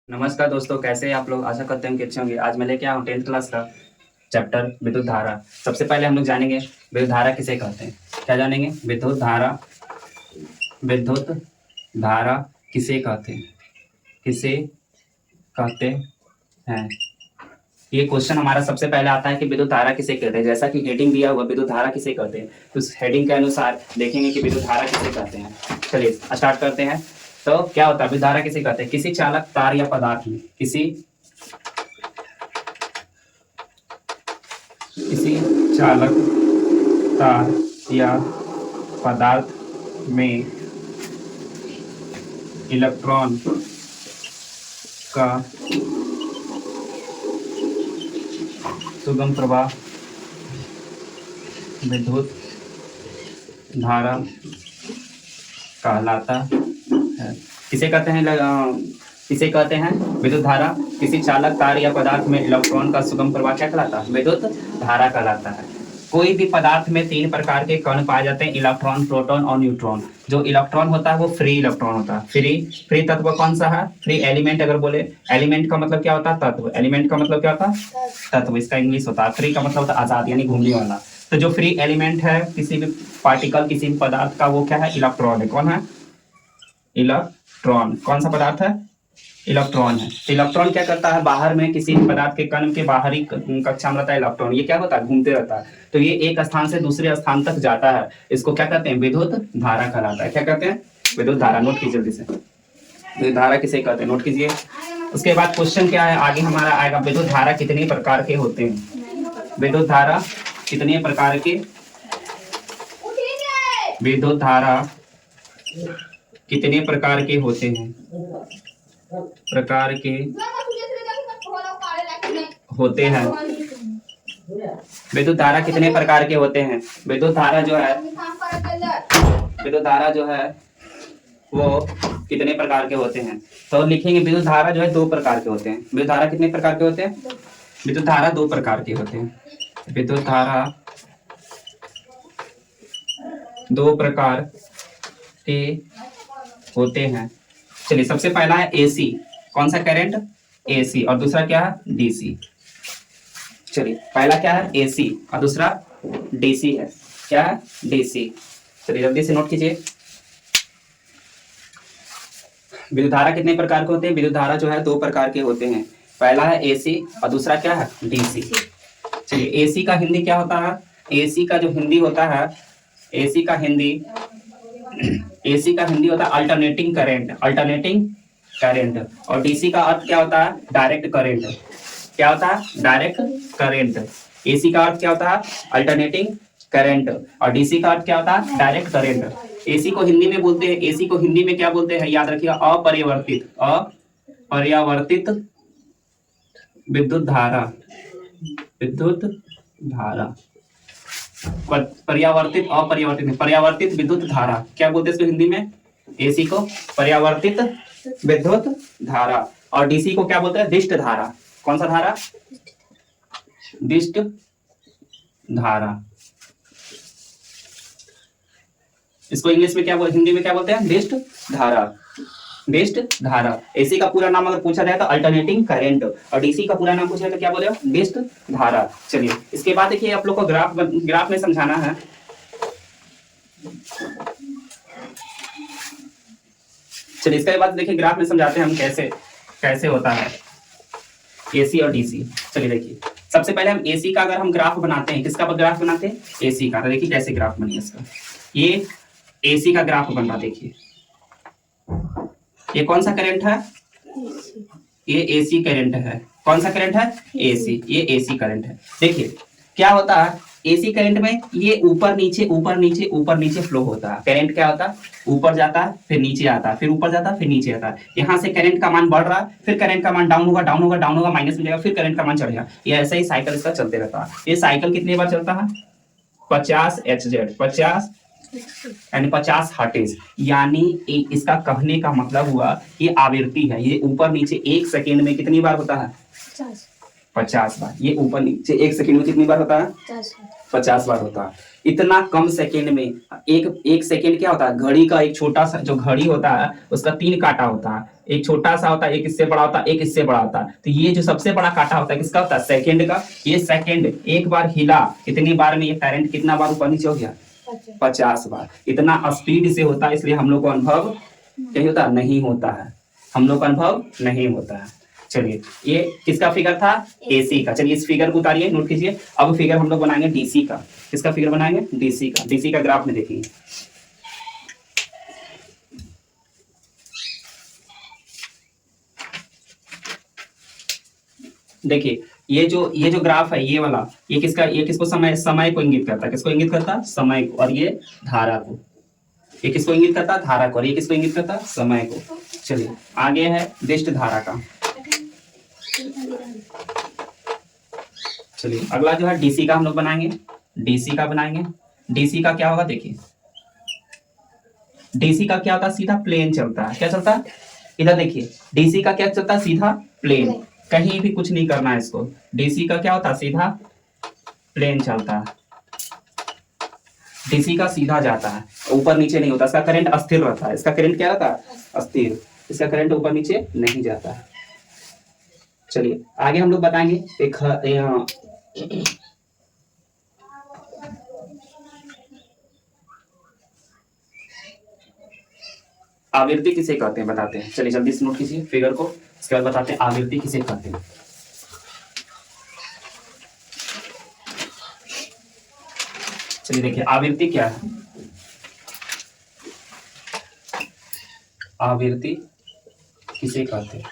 नमस्कार दोस्तों, कैसे हैं आप लोग। आशा करते हैं कि अच्छे होंगे। आज मैं लेके आया हूँ 10th क्लास का चैप्टर विद्युत धारा। सबसे पहले हम लोग जानेंगे विद्युत धारा किसे कहते हैं। क्या जानेंगे? विद्युत धारा। विद्युत धारा किसे कहते हैं? किसे कहते हैं? ये क्वेश्चन हमारा सबसे पहले आता है कि विद्युत धारा किसे कहते हैं। जैसा कि हेडिंग दिया हुआ विद्युत धारा किसे कहते हैं, तो उस हेडिंग के अनुसार देखेंगे कि विद्युत धारा किसे कहते हैं। चलिए स्टार्ट करते हैं। तो क्या होता है विद्युत धारा किसे कहते हैं? किसी चालक तार या पदार्थ में किसी चालक तार या पदार्थ में इलेक्ट्रॉन का सुगम प्रवाह विद्युत धारा कहलाता है। किसे कहते हैं विद्युत धारा। किसी चालक तार या पदार्थ में इलेक्ट्रॉन का सुगम प्रवाह क्या कहलाता है? विद्युत धारा कहलाता है। कोई भी पदार्थ में 3 प्रकार के कण पाए जाते हैं, इलेक्ट्रॉन, प्रोटॉन और न्यूट्रॉन। जो इलेक्ट्रॉन होता है वो फ्री इलेक्ट्रॉन होता है। फ्री तत्व कौन सा है? Free element. अगर बोले एलिमेंट का मतलब क्या होता है? तत्व। एलिमेंट का मतलब क्या होता है? तत्व। इसका इंग्लिश होता है। फ्री का मतलब होता है आजाद, यानी घूमने वाला। तो जो फ्री एलिमेंट है किसी भी पार्टिकल, किसी भी पदार्थ का, वो क्या है? इलेक्ट्रॉन है। कौन है? इलेक्ट्रॉन। कौन सा पदार्थ है? इलेक्ट्रॉन है। तो इलेक्ट्रॉन क्या करता है? बाहर में किसी पदार्थ के कण के बाहरी कक्षा में रहता है इलेक्ट्रॉन। ये क्या होता है? घूमते रहता है। तो ये एक स्थान से दूसरे स्थान तक जाता है। इसको क्या कहते हैं? विद्युत धारा कहलाता है। क्या कहते हैं? विद्युत धारा। नोट कीजिए जल्दी से, विद्युत धारा किसे कहते हैं, नोट कीजिए। उसके बाद क्वेश्चन क्या है आगे हमारा आएगा, विद्युत धारा कितने प्रकार के होते हैं? विद्युत धारा कितने प्रकार के? विद्युत धारा कितने प्रकार के होते हैं? प्रकार के होते हैं। विद्युत धारा कितने प्रकार के होते हैं? विद्युत धारा जो है वो कितने प्रकार के होते हैं? तो लिखेंगे विद्युत धारा जो है 2 प्रकार के होते हैं। विद्युत धारा कितने प्रकार के होते हैं? विद्युत धारा 2 प्रकार के होते हैं। विद्युत धारा 2 प्रकार के होते हैं। चलिए सबसे पहला है एसी। कौन सा करंट? एसी। और दूसरा क्या है? डीसी। चलिए पहला क्या है? एसी और दूसरा डीसी है। क्या है? डीसी। चलिए जल्दी से नोट कीजिए। विद्युत धारा कितने प्रकार के होते हैं? विद्युत धारा जो है 2 प्रकार के होते हैं। पहला है एसी और दूसरा क्या है? डीसी। चलिए एसी का हिंदी क्या होता है? एसी का जो हिंदी होता है, एसी का हिंदी होता है अल्टरनेटिंग करंट। और डीसी का अर्थ क्या होता है? Direct current. क्या होता है? Direct current. एसी का अर्थ क्या होता है? Alternating current. और डीसी का अर्थ क्या होता है? Direct current. एसी को हिंदी में बोलते हैं, एसी को हिंदी में क्या बोलते हैं? याद रखिएगा, अपरिवर्तित विद्युत धारा। पर्यावर्तित विद्युत धारा क्या बोलते हैं इसको हिंदी में? एसी को पर्यावर्तित विद्युत धारा। और डीसी को क्या बोलते हैं? दिष्ट धारा। कौन सा धारा? दिष्ट धारा। इसको इंग्लिश में क्या बोलते, हिंदी में क्या बोलते हैं? दिष्ट धारा। दिष्ट धारा। एसी का पूरा नाम अगर पूछा जाए तो अल्टरनेटिंग करंट, और डीसी का पूरा नाम पूछा जाए तो क्या बोले? दिष्ट धारा। चलिए इसके बाद देखिए आप लोग को ग्राफ में समझाना है। चलिए इसके बाद देखिए ग्राफ में समझाते हैं हम कैसे होता है एसी और डीसी। चलिए देखिए सबसे पहले हम एसी का अगर हम ग्राफ बनाते हैं, किसका ग्राफ बनाते हैं? एसी का। तो देखिए कैसे ग्राफ बनिए इसका। ये एसी का ग्राफ बनना। देखिए ये कौन सा करंट है? ये एसी करंट है। कौन सा करंट है? एसी। ये एसी करंट है। देखिए क्या होता है एसी करंट में, ये ऊपर नीचे फ्लो होता है। करंट क्या होता है? ऊपर जाता है फिर नीचे आता है, फिर ऊपर जाता है फिर नीचे आता है। यहाँ से करंट का मान बढ़ रहा है, फिर करंट का मान डाउन होगा, माइनस में जाएगा, फिर करंट का मान चढ़ेगा। ये ऐसा ही साइकिल इसका चलते रहता है। ये साइकिल कितनी बार चलता है? 50 HZ, 50 यानी 50 हर्ट्ज। यानी इसका कहने का मतलब हुआ ये आवृत्ति है। ये ऊपर नीचे 1 सेकेंड में कितनी बार होता है? 50 बार। ये ऊपर नीचे 1 सेकेंड में कितनी बार होता है? 50 बार होता है। इतना कम सेकेंड में एक सेकेंड क्या होता है? घड़ी का एक छोटा सा जो घड़ी होता है उसका 3 कांटा होता है। एक छोटा सा होता है, एक इससे बड़ा होता है, एक इससे बड़ा होता है। तो ये जो सबसे बड़ा कांटा होता है किसका होता है? सेकंड का। ये सेकंड एक बार हिला, इतनी बार में ये करंट कितना बार ऊपर नीचे हो गया? 50 बार। इतना स्पीड से होता है, इसलिए हम लोग को अनुभव क्या होता नहीं होता है, हम लोग का अनुभव नहीं होता है। चलिए ये किसका फिगर था? एसी का। चलिए इस फिगर को उतारिए, नोट कीजिए। अब फिगर हम लोग बनाएंगे डीसी का। किसका फिगर बनाएंगे? डीसी का। डीसी का ग्राफ में देखिए, देखिए ये जो ग्राफ है ये वाला, ये किसका, ये किसको समय को इंगित करता है? किसको इंगित करता है? समय को। और ये धारा को। ये किसको इंगित करता है? धारा को। और ये किसको इंगित करता है? समय को। चलिए आगे है दिष्ट धारा का। चलिए अगला जो है डीसी का हम लोग बनाएंगे। डीसी का बनाएंगे। डीसी का क्या होगा? देखिए डीसी का क्या होता है? सीधा प्लेन चलता है। क्या चलता है? इधर देखिए, डीसी का क्या चलता है? सीधा प्लेन, कहीं भी कुछ नहीं करना है इसको। डीसी का क्या होता है? सीधा प्लेन चलता है। डीसी का सीधा जाता है, ऊपर नीचे नहीं होता। इसका करंट अस्थिर रहता है। इसका करंट क्या रहता है? अस्थिर। इसका करंट ऊपर नीचे नहीं जाता है। चलिए आगे हम लोग बताएंगे एक यहाँ आवृत्ति किसे कहते हैं बताते हैं। चलिए जल्दी से नोट कीजिए फिगर को, इसके बाद बताते हैं आवृत्ति किसे कहते हैं। चलिए देखिए आवृत्ति क्या है। आवृत्ति किसे कहते हैं?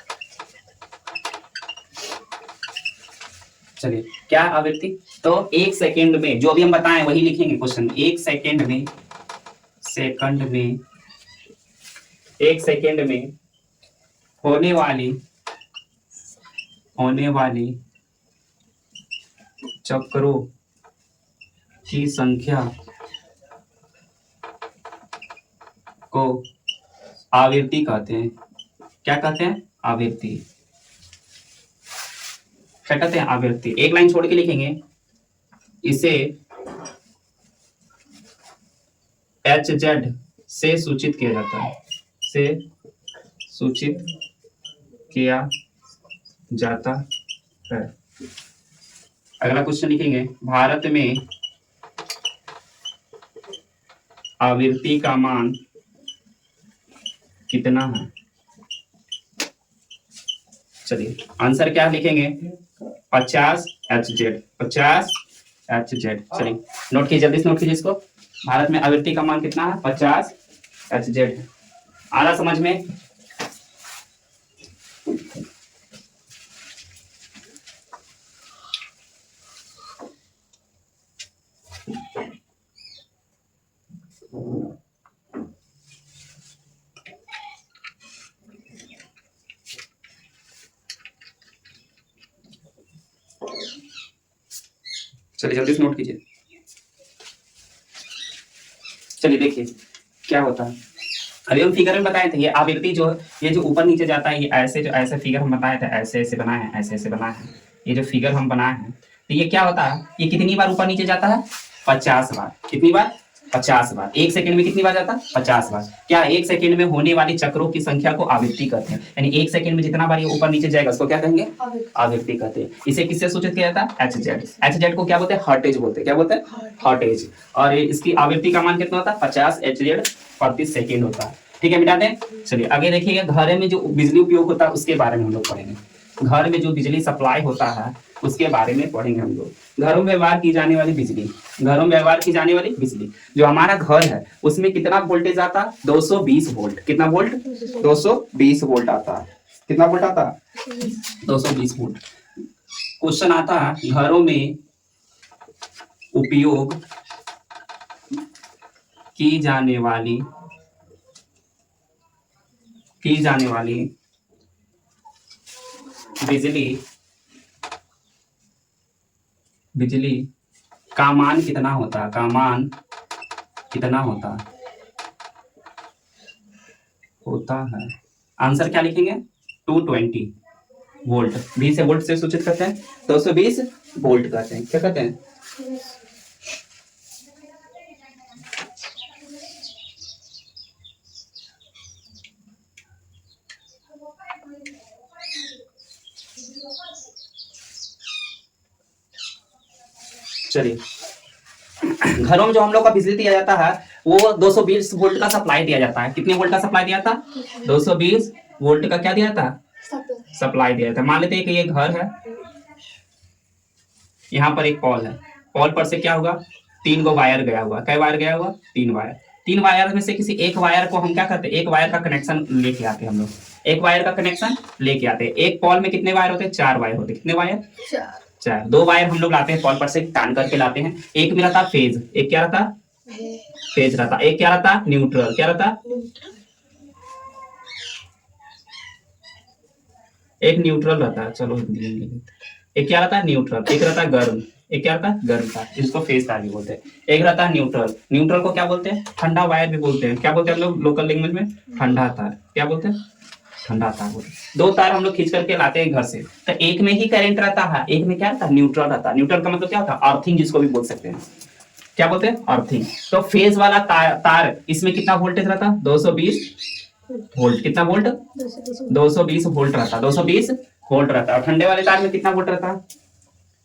चलिए क्या आवृत्ति? तो एक सेकेंड में जो भी हम बताएं वही लिखेंगे क्वेश्चन में। एक सेकेंड में, एक सेकेंड में होने वाली चक्रों की संख्या को आवृत्ति कहते हैं। क्या कहते हैं? आवृत्ति। क्या कहते हैं? आवृत्ति। एक लाइन छोड़ के लिखेंगे, इसे HZ से सूचित किया जाता है, से सूचित किया जाता है। अगला क्वेश्चन लिखेंगे, भारत में आवृत्ति का मान कितना है? चलिए आंसर क्या लिखेंगे? 50 HZ। 50 HZ। चलिए नोट कीजिए, जल्दी से नोट कीजिए इसको। भारत में आवृत्ति का मान कितना है? 50 HZ है। आ रहा समझ में? चलिए जल्दी से नोट कीजिए। चलिए देखिए क्या होता है, अभी हम फिगर में बताए थे ये आवृत्ति जो, ये जो ऊपर नीचे जाता है, ये ऐसे जो ऐसे फिगर हम बताए थे, ऐसे ऐसे बनाए हैं, ऐसे ऐसे बनाए हैं। ये जो फिगर हम बनाए हैं, तो ये क्या होता है? ये कितनी बार ऊपर नीचे जाता है? 50 बार। कितनी बार? 50 बार। एक सेकंड में कितनी बार जाता है? 50 बार। क्या एक सेकंड में होने वाली चक्रों की संख्या को आवृत्ति कहते हैं। यानी एक सेकंड में जितना बार ये ऊपर नीचे जाएगा उसको क्या कहेंगे? आवृत्ति कहते हैं। इसे किससे सूचित किया जाता है? HZ। HZ को क्या बोलते हैं? हर्टेज बोलते हैं। क्या बोलते हैं? हर्टेज। और इसकी आवृत्ति का मान कितना होता है? 50 HZ प्रति सेकेंड होता है। ठीक है, मिटाते हैं। चलिए आगे देखिएगा, घर में जो बिजली उपयोग होता है उसके बारे में हम लोग पढ़ेंगे। घर में जो बिजली सप्लाई होता है उसके बारे में पढ़ेंगे हम लोग। घरों में व्यवहार की जाने वाली बिजली, घरों में व्यवहार की जाने वाली बिजली, जो हमारा घर है उसमें कितना वोल्टेज आता है? 220 वोल्ट। कितना वोल्ट? 220 वोल्ट आता है। कितना वोल्ट आता है? 220 वोल्ट। क्वेश्चन आता है, घरों में उपयोग की जाने वाली बिजली का मान कितना होता है? का मान कितना होता है? आंसर क्या लिखेंगे? 220 वोल्ट। बी से वोल्ट से सूचित करते हैं, 220 वोल्ट कहते हैं। क्या कहते हैं? चलिए, घरों में जो हम लोग का बिजली दिया जाता है वो 220 वोल्ट का सप्लाई दिया जाता है। कितने वोल्ट का सप्लाई दिया था? 220 वोल्ट का क्या दिया था? सप्लाई दिया था। मान लेते हैं कि ये घर है, यहाँ पर एक पॉल है, पॉल पर से क्या होगा? 3 गो वायर गया हुआ। क्या वायर गया हुआ? 3 वायर। 3 वायर में से किसी एक वायर को हम क्या करते हैं? एक वायर का कनेक्शन लेके आते हैं हम लोग, एक वायर का कनेक्शन लेके आते हैं। एक पॉल में कितने वायर होते हैं? 4 वायर होते हैं। कितने वायर? 4। 2 वायर हम लोग लाते हैं पॉल पर से टान करके लाते हैं। एक में रहता फेज, एक क्या रहता? फेज रहता। एक क्या रहता? न्यूट्रल। क्या रहता? एक न्यूट्रल रहता है। चलो एक क्या रहता है? न्यूट्रल। एक रहता है गर्म। एक क्या रहता है? गर्म तार, जिसको फेज तार भी बोलते हैं। एक रहता है न्यूट्रल। न्यूट्रल को क्या बोलते हैं? ठंडा वायर भी बोलते हैं। क्या बोलते हैं हम लोग लोकल लैंग्वेज में? ठंडा तार। क्या बोलते हैं? ठंडा तार बोलते हैं। 2 तार हम लोग खींच करके लाते हैं घर से, तो एक में ही करंट रहता है, एक में क्या रहता है? न्यूट्रल रहता है। न्यूट्रल का मतलब क्या होता है? अर्थिंग, जिसको भी बोल सकते हैं। क्या बोलते हैं? अर्थिंग। तो फेज वाला तार इसमें कितना वोल्टेज रहता? 220 वोल्ट। कितना वोल्ट? 220 वोल्ट रहता। 220 वोल्ट रहता। और ठंडे वाले तार में कितना वोल्ट रहता?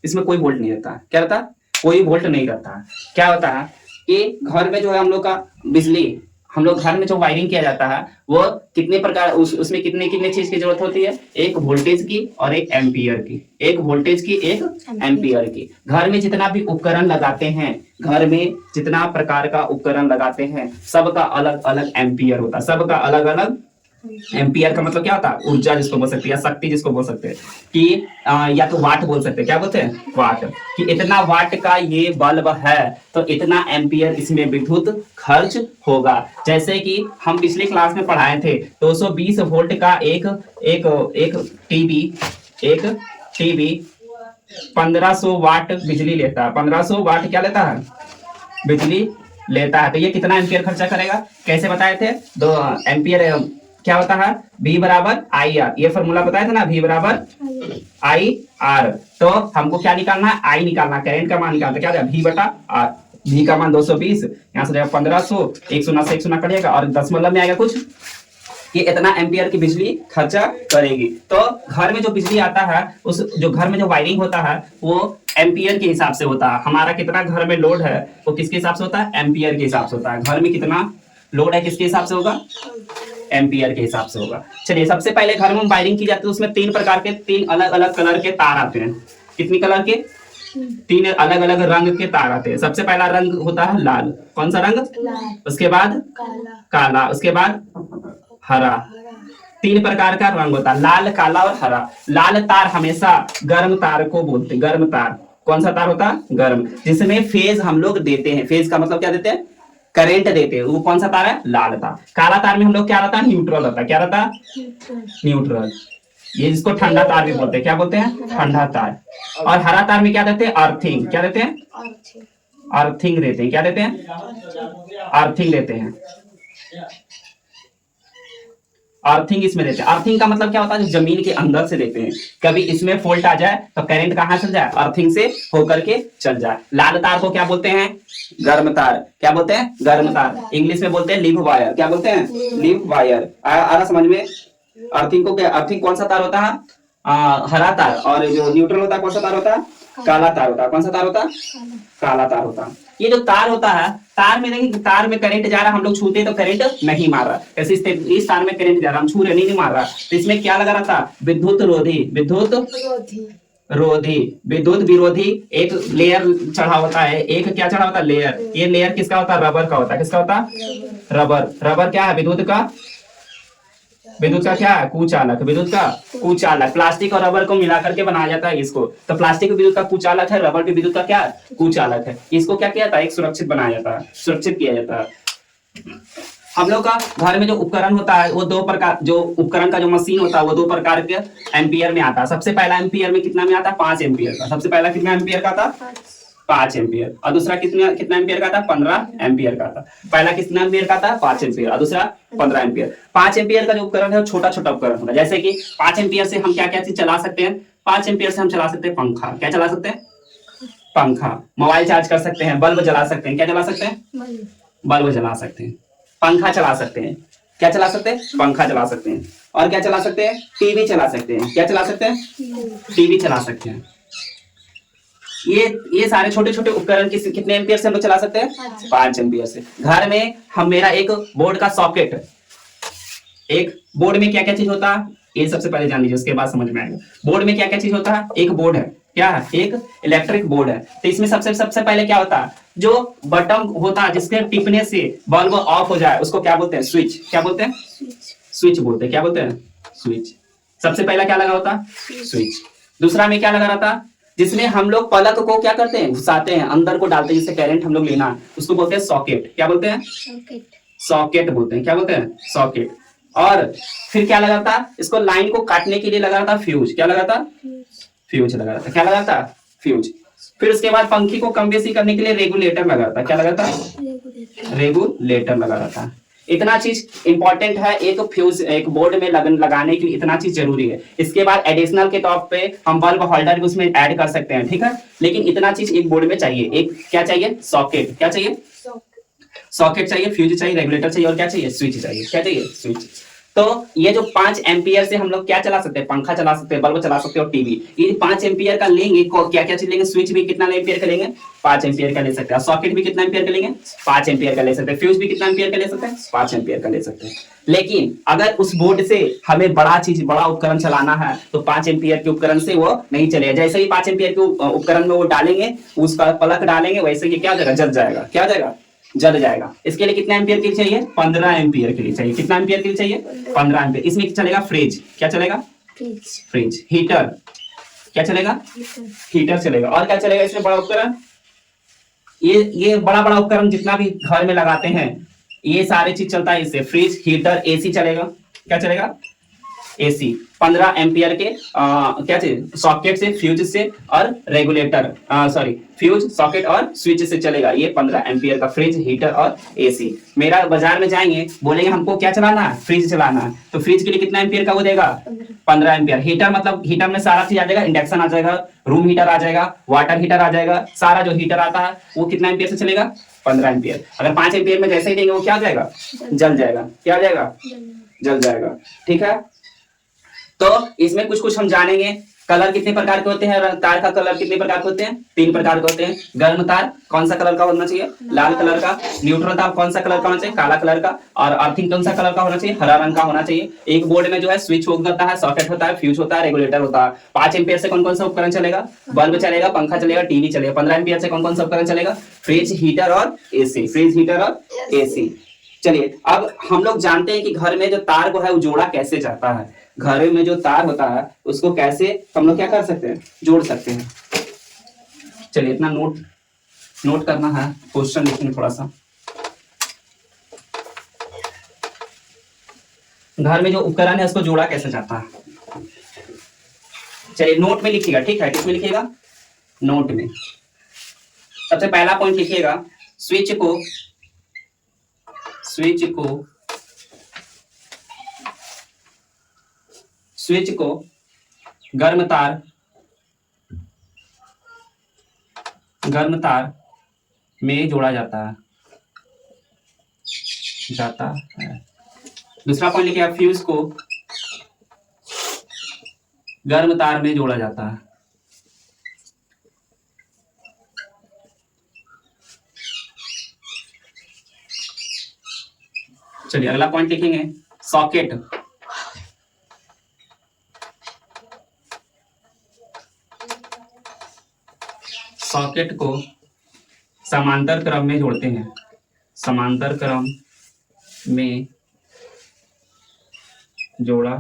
इसमें कोई वोल्ट नहीं रहता। क्या रहता? कोई वोल्ट नहीं रहता। क्या होता है कि घर में जो है हम लोग का बिजली, हम लोग घर में जो वायरिंग किया जाता है वो कितने प्रकार, उसमें कितने कितने चीज की जरूरत होती है? एक वोल्टेज की और एक एम्पियर की। एक वोल्टेज की, एक एम्पियर की। घर में जितना भी उपकरण लगाते हैं, घर में जितना प्रकार का उपकरण लगाते हैं, सबका अलग अलग एम्पियर होता है। सबका अलग अलग एम्पियर का मतलब क्या होता है? ऊर्जा जिसको बोल सकते हैं, या शक्ति जिसको बोल सकते हैं, कि या तो वाट बोल सकते हैं। क्या बोलते हैं? वाट। कि इतना वाट का ये बल्ब है तो इतना एम्पियर इसमें विद्युत खर्च होगा। जैसे कि हम पिछली क्लास में पढ़ाए थे, 220 वोल्ट का एक एक एक टीवी, एक टीवी 1500 वाट बिजली लेता है। 1500 वाट क्या लेता है? बिजली लेता है। तो ये कितना एम्पियर खर्चा करेगा? कैसे बताए थे? 2 एम्पियर क्या होता है? V बराबर आई आर। ये फॉर्मूला बताया था ना, V बराबर आई आर। तो हमको क्या निकालना है? आई निकालना, करंट का मान निकालना। क्या हो जाएगा? V बटा आर। V का मान 220, यहाँ से 1500, 1 शून्य से 1 शून्य कटेगा और दशमलव में आएगा कुछ, ये इतना एम्पियर की बिजली खर्चा करेगी। तो घर में जो बिजली आता है, उस जो घर में जो वायरिंग होता है वो एम्पियर के हिसाब से होता है। हमारा कितना घर में लोड है वो किसके हिसाब से होता है? एम्पियर के हिसाब से होता है। घर में कितना लोड है किसके हिसाब से होगा? एम्पियर के हिसाब से होगा। चलिए, सबसे पहले घर में वायरिंग की जाती है, उसमें 3 प्रकार के, 3 अलग अलग कलर के तार आते हैं। कितनी कलर के? 3 अलग अलग रंग के तार आते हैं। सबसे पहला रंग होता है लाल। कौन सा रंग? लाल। उसके बाद काला, उसके बाद हरा। 3 प्रकार का रंग होता है, लाल, काला और हरा। लाल तार हमेशा गर्म तार को बोलते हैं। गर्म तार। कौन सा तार होता है? गर्म, जिसमें फेज हम लोग देते हैं। फेज का मतलब क्या देते हैं? करंट देते हैं। वो कौन सा तार है? लाल तार। काला तार में हम लोग क्या रहता है? न्यूट्रल रहता है। क्या रहता है? न्यूट्रल। ये जिसको ठंडा तार भी बोलते हैं। क्या बोलते हैं? ठंडा तार। और हरा तार में क्या देते हैं? अर्थिंग। क्या देते हैं? अर्थिंग देते हैं। क्या देते हैं? अर्थिंग देते हैं। अर्थिंग इसमें देते हैं। अर्थिंग का मतलब क्या होता है? जमीन के अंदर से देते हैं। कभी इसमें फॉल्ट आ जाए तो करंट कहां चल जाए? अर्थिंग से होकर के चल जाए। लाल तार को क्या बोलते हैं? गर्म तार। क्या बोलते हैं? गर्म तार। इंग्लिश में बोलते हैं लिव वायर। क्या बोलते हैं? Live wire. आ रहा समझ में? अर्थिंग को क्या, अर्थिंग कौन सा तार होता है? हरा तार। और जो न्यूट्रल होता है कौन सा तार होता है? काला तार होता है। कौन सा तार होता है? काला तार होता है। ये जो तार होता है, तार में नहीं, तार में करंट जा रहा, हम लोग छूते तो करंट नहीं मार रहा। ऐसे इस तार में करंट जा रहा, हम छू रहे नहीं मार रहा, तो इसमें क्या लगा रहा था? विद्युत रोधी। विद्युत रोधी, विद्युत विरोधी एक लेयर चढ़ा होता है। एक क्या चढ़ा होता है? लेयर। ये लेयर किसका होता है? रबर का होता है। किसका होता है? रबर। रबर क्या है? विद्युत का, विद्युत का क्या है? कुचालक। विद्युत का कुचालक। प्लास्टिक और रबर को मिलाकर के बनाया जाता है इसको। तो प्लास्टिक विद्युत का कुचालक है, रबर भी विद्युत का क्या है? कुचालक है। इसको क्या किया जाता है? एक सुरक्षित बनाया जाता है, सुरक्षित किया जाता है। हम लोग का घर में जो उपकरण होता है वो 2 प्रकार, जो उपकरण का जो मशीन होता है वो 2 प्रकार के एम्पियर में आता है। सबसे पहला एम्पियर में कितना में आता है? 5 एम्पियर का। सबसे पहला कितना एम्पियर का था? 5 एम्पियर। और दूसरा कितना कितना एम्पियर का था? 15 एम्पियर का था। पहला कितना एम्पियर का था? 5 एम्पियर। और दूसरा 15 एम्पियर। 5 एम्पियर का जो उपकरण है वो छोटा छोटा उपकरण होता है। जैसे कि 5 एम्पियर से हम क्या क्या चीज चला सकते हैं? 5 एम्पियर से हम चला सकते हैं पंखा। क्या चला सकते हैं? पंखा। मोबाइल चार्ज कर सकते हैं, बल्ब जला सकते हैं। क्या जला सकते हैं? बल्ब जला सकते हैं। पंखा चला सकते हैं। क्या चला सकते हैं? पंखा चला सकते हैं। और क्या चला सकते हैं, टीवी चला सकते हैं। क्या चला सकते हैं, टीवी चला सकते हैं। ये सारे छोटे छोटे उपकरण कितने एम्पियर से हम लोग चला सकते हैं, 5 एम्पियर से। घर में हम मेरा एक बोर्ड का सॉकेट, एक बोर्ड में क्या क्या चीज होता है ये सबसे पहले जान लीजिए, उसके बाद समझ में आएगा। बोर्ड में क्या क्या चीज होता है, एक बोर्ड है, क्या है, एक इलेक्ट्रिक बोर्ड है। तो इसमें सबसे सबसे पहले क्या होता है, जो बटन होता है जिसके टिपने से बल्ब ऑफ हो जाए उसको क्या बोलते हैं, स्विच। क्या बोलते हैं, स्विच बोलते हैं। क्या बोलते हैं, स्विच। सबसे पहला क्या लगा होता, स्विच। दूसरा में क्या लगा रहता, जिसमें हम लोग पलक को क्या करते हैं, घुसाते हैं, अंदर को डालते हैं, जिससे करंट हम लोग लेना है, उसको बोलते हैं सॉकेट। क्या बोलते हैं, सॉकेट बोलते हैं। क्या बोलते हैं, सॉकेट। और फिर क्या लगा था, इसको लाइन को काटने के लिए लगा था फ्यूज। क्या लगा था, फ्यूज लगा था। क्या लगा था, फ्यूज। फिर उसके बाद पंखी को कम बेसी करने के लिए रेगुलेटर लगा था। क्या लगा था, रेगुलेटर लगा था। इतना चीज इंपॉर्टेंट है एक फ्यूज, एक बोर्ड में लगाने के लिए इतना चीज जरूरी है। इसके बाद एडिशनल के तौर पे हम बल्ब होल्डर भी उसमें ऐड कर सकते हैं, ठीक है। लेकिन इतना चीज एक बोर्ड में चाहिए, एक क्या चाहिए, सॉकेट। क्या चाहिए, सॉकेट चाहिए, फ्यूज चाहिए, रेगुलेटर चाहिए, और क्या चाहिए, स्विच चाहिए। क्या चाहिए, स्विच। तो ये जो 5 एम्पियर से हम लोग क्या चला सकते हैं, पंखा चला सकते हैं, बल्ब चला सकते हैं, और टीवी। ये 5 एम्पियर का लेंगे, क्या क्या चीज लेंगे, स्विच भी कितना एम्पियर का लेंगे, 5 एम्पियर का ले सकते हैं। सॉकेट भी कितना एम्पियर का लेंगे, 5 एम्पियर का ले सकते हैं। फ्यूज भी कितना एम्पियर का ले सकते हैं, 5 एम्पियर का ले सकते हैं। लेकिन अगर उस बोर्ड से हमें बड़ा चीज, बड़ा उपकरण चलाना है तो 5 एम्पियर के उपकरण से वो नहीं चलेगा। जैसे ही 5 एम्पियर के उपकरण में वो डालेंगे, उसका प्लग डालेंगे, वैसे ही क्या हो जाएगा, जल जाएगा। क्या हो जाएगा, जल जाएगा। इसके लिए कितना एम्पियर के लिए चाहिए, 15 एम्पियर के लिए चाहिए। कितना एम्पियर के लिए चाहिए, 15 एम्पियर। इसमें चलेगा फ्रिज। क्या चलेगा, फ्रिज। हीटर, क्या चलेगा, हीटर चलेगा। और क्या चलेगा इसमें, बड़ा उपकरण, ये बड़ा बड़ा उपकरण जितना भी घर में लगाते हैं, ये सारे चीज चलता है इससे। फ्रिज, हीटर, एसी चलेगा। क्या चलेगा, एसी। 15 एम्पियर के क्या चाहिए, सॉकेट से, फ्यूज से, और रेगुलेटर, सॉरी, फ्यूज, सॉकेट और स्विच से चलेगा ये 15 एम्पियर का फ्रिज, हीटर और एसी। मेरा बाजार में जाएंगे, बोलेंगे हमको क्या चलाना है, फ्रिज चलाना है, तो फ्रिज के लिए कितना एम्पियर का वो देगा, 15 एम्पियर। हीटर मतलब हीटर में सारा चीज आ जाएगा, इंडक्शन आ जाएगा, रूम हीटर आ जाएगा, वाटर हीटर आ जाएगा, सारा जो हीटर आता है वो कितना एम्पियर से चलेगा, 15 एम्पियर। अगर 5 एम्पियर में जैसे ही देंगे वो क्या हो जाएगा, जल जाएगा। क्या हो जाएगा, जल जाएगा। ठीक है। तो इसमें कुछ कुछ हम जानेंगे। कलर कितने प्रकार के होते हैं, तार का कलर कितने प्रकार के होते हैं, 3 प्रकार के होते हैं। गर्म तार कौन सा कलर का होना चाहिए, लाल कलर का। न्यूट्रल तार कौन सा कलर का होना चाहिए, काला कलर का। और अर्थिंग कौन सा कलर का होना चाहिए, हरा रंग का होना चाहिए। एक बोर्ड में जो है स्विच होता है, सॉकेट होता है, फ्यूज होता है, रेगुलेटर होता है। 5 एम्पियर से कौन कौन सा उपकरण चलेगा, बल्ब चलेगा, पंखा चलेगा, टीवी चलेगा। 15 एम्पियर से कौन कौन सा उपकरण चलेगा, फ्रिज, हीटर और एसी। फ्रिज, हीटर और एसी। चलिए अब हम लोग जानते हैं कि घर में जो तार को है वो जोड़ा कैसे जाता है। घर में जो तार होता है उसको कैसे हम लोग क्या कर सकते हैं, जोड़ सकते हैं। चलिए इतना नोट करना है, क्वेश्चन लिखेंगे थोड़ा सा। घर में जो उपकरण है उसको जोड़ा कैसे जाता है। चलिए नोट में लिखिएगा, ठीक है। किसमें लिखिएगा, नोट में। सबसे पहला पॉइंट लिखिएगा, स्विच को गर्म तार में जोड़ा जाता है। दूसरा पॉइंट लिखिए, फ्यूज को गर्म तार में जोड़ा जाता है। चलिए अगला पॉइंट लिखेंगे, सॉकेट को समांतर क्रम में जोड़ते हैं, समांतर क्रम में जोड़ा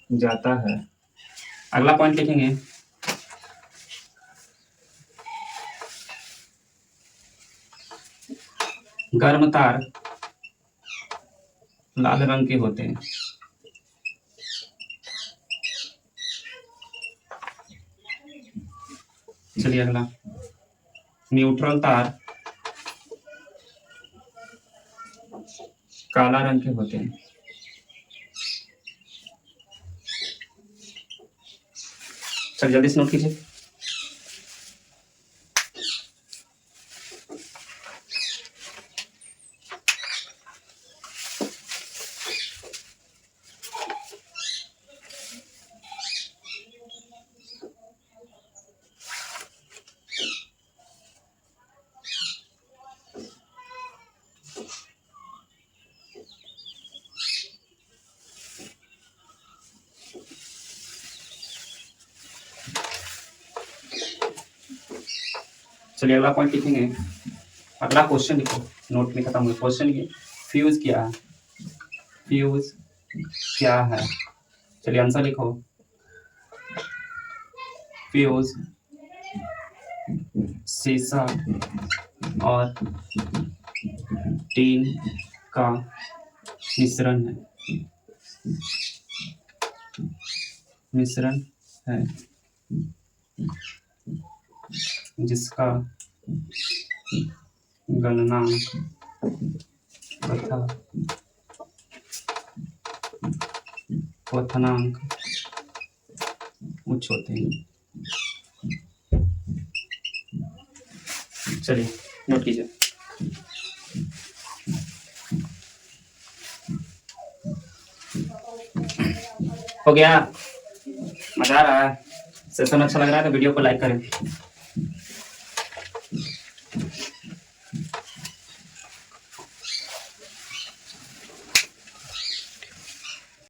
जाता है। अगला पॉइंट लिखेंगे, गर्म तार लाल रंग के होते हैं। चलिए अगला, न्यूट्रल तार काला रंग के होते हैं। चलिए जल्दी से नोट कीजिए। चलिए अगला पॉइंट लिखेंगे, अगला क्वेश्चन लिखो, नोट में खत्म हुआ क्वेश्चन ये, फ्यूज क्या है, फ्यूज क्या है, चलिए आंसर लिखो, फ्यूज शीशा और टीन का मिश्रण है जिसका गलनांक तथा क्वथनांक उच्च होते हैं। चलिए नोट कीजिए। हो गया? मजा आ रहा है? सेशन अच्छा लग रहा है तो वीडियो को लाइक करें।